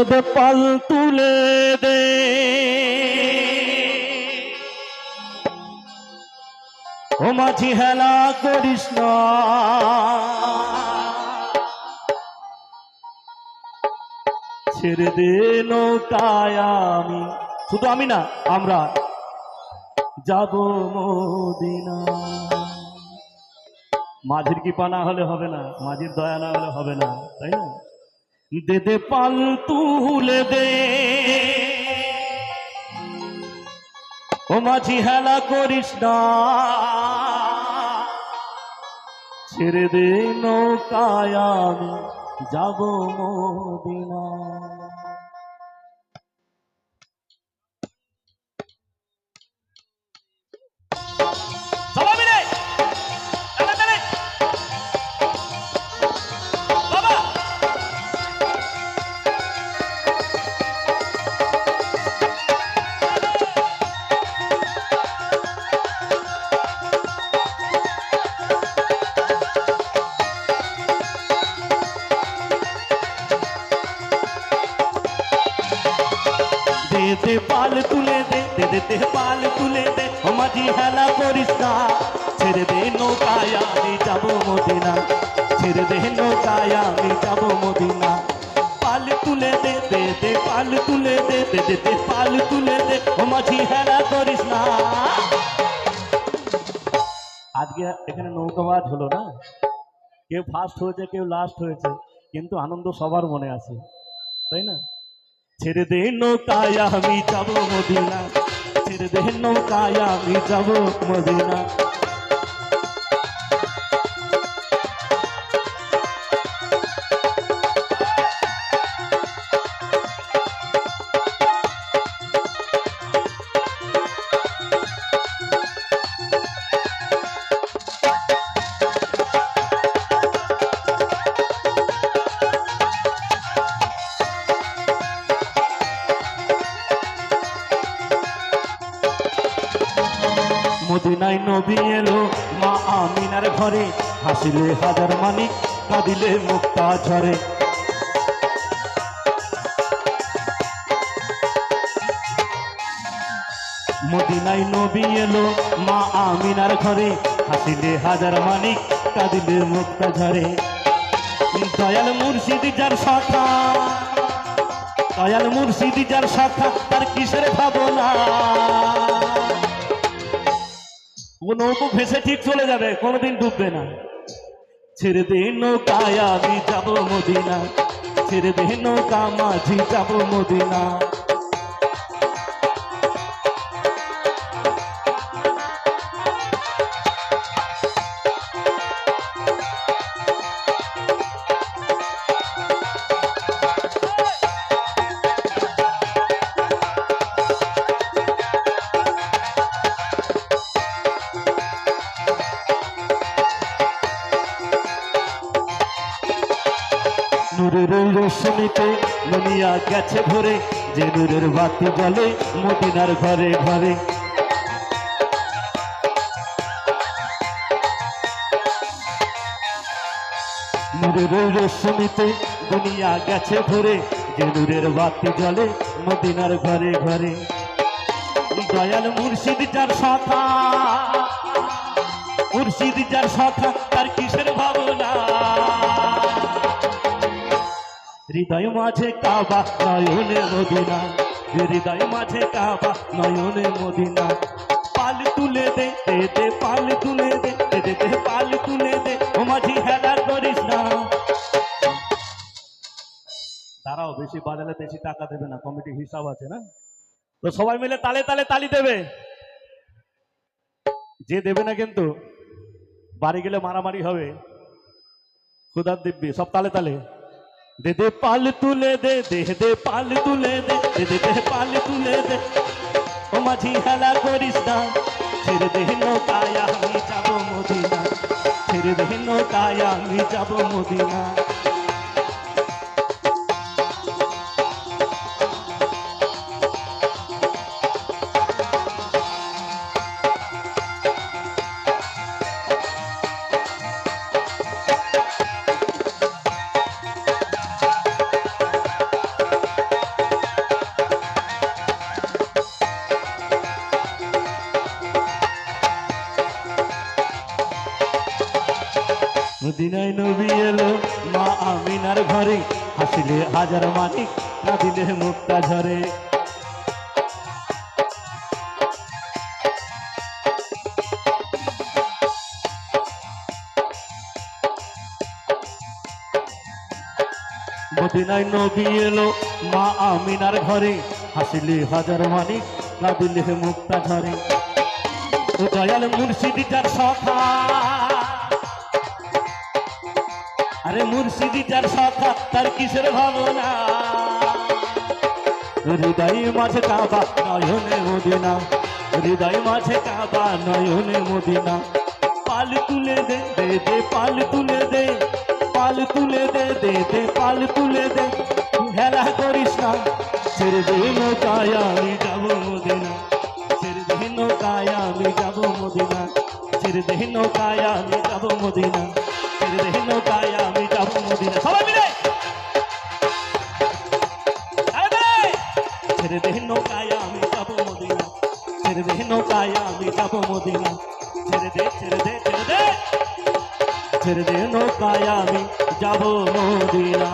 দে পাল তুলে দে ও মাঝি হেলা করিস না ছেড়ে দে নৌকায় আমি শুধু আমি না আমরা যাব মদিনা মাঝির কৃপা না হলে হবে না মাঝির দয়া না হলে হবে না তাই না দে দে পাল তুলে দে ও মাঝি হেলা করিস না ছেড়ে দে নৌকায় আমি যাব মদিনা दे पाल तुले दे पाल तुले दे ओ माझी हेला करिस ना छेड़े दे नौकाय आमी जाबो मदिना छेड़े दे नौकाय आमी जाबो मदिना पाल तुले दे पाल तुले दे पाल तुले दे ओ माझी हेला करिस ना আজকে এখানে নৌকাবাজ হলো না কেউ ফার্স্ট হয়েছে কেউ লাস্ট হয়েছে কিন্তু আনন্দ সবার মনে আছে তাই না ছেড়ে দে নৌকায় আমি যাব মদিনা ছেড়ে দে নৌকায় আমি যাব মদিনা মদিনায় নবী এলো মা আমিনার ঘরে হাসিলে হাজার মানিক কাঁদিলে মুক্তা ঝরে মদিনায় নবী এলো মা আমিনার ঘরে হাসিলে হাজার মানিক কাঁদিলে মুক্তা ঝরে দয়াল মুর্শিদ যার শাখা দয়াল মুর্শিদ যার শাখা তার কিসের ভাবনা वो नौको भेसे ठीक चले जाए कोनोदिन डूबे ना छेड़े दे नौकाय आमी जाबो मदिना छेड़े दे नौका माझी जाबो मदिना নূরের রোশনীতে দুনিয়া গেছে ভরে যে নূরের বাতি জ্বলে মদিনার ঘরে ঘরে নূরের রোশনীতে দুনিয়া গেছে ভরে যে নূরের বাতি জ্বলে মদিনার ঘরে ঘরে দয়াল মুর্শিদ যার শাখা মুর্শিদ যার শাখা তার কিসের ভাবনা হৃদয় মাঝে কাবা নয়নে মদিনা হৃদয় মাঝে কাবা নয়নে মদিনা পাল তুলে দে পাল তুলে দে পাল তুলে দে ও মাঝি হেলা করিস না দাঁড়াও বেশি বাজালে বেশি টাকা দেবে না কমিটি হিসাব আছে না তো সবাই মিলে তালে তালে তালি দেবে যে দেবে না কিন্তু বাড়ি গেলে মারামারি হবে খুদার দিব্যি সব তালে তালে दे दे पाल तुले दे पाल तुले दे पाल तुले दे ओ माझी हेला करिस ना ছেড়ে দে নৌকায় আমি যাব মদিনা ছেড়ে দে নৌকায় আমি যাব মদিনা মদিনায় নবী এলো মা আমিনার ঘরে, হাসিলে হাজার মানিক, কাঁদিলে মুক্তা ঝরে। মদিনায় নবী এলো মা আমিনার ঘরে, হাসিলে হাজার মানিক, কাঁদিলে মুক্তা ঝরে। ও দয়াল মুর্শিদিটার সখা, আরে মুর্শিদিটার সখা, তার কিসের ভাবনা, হৃদয় মাঝে কাবা নয়নে মদিনা, হৃদয় মাঝে কাবা নয়নে মদিনা। পাল তুলে দে দে দে, পাল তুলে দে, পাল তুলে দে দে দে, পাল তুলে দে, হেলা করিস না, ছেড়ে দে নৌকায় আমি যাব মদিনা, ছেড়ে দে নৌকায় আমি যাব মদিনা, ছেড়ে দে নৌকায় আমি যাব মদিনা, ছেড়ে দে নৌকায় আমি যাব মদিনা। সবাই মিলে ছেড়ে দে নৌকায় আমি যাব মদিনা, ছেড়ে দে নৌকায় আমি যাব মদিনা, ছেড়ে দে ছেড়ে দে ছেড়ে দে, ছেড়ে দে নৌকায় আমি যাব মদিনা।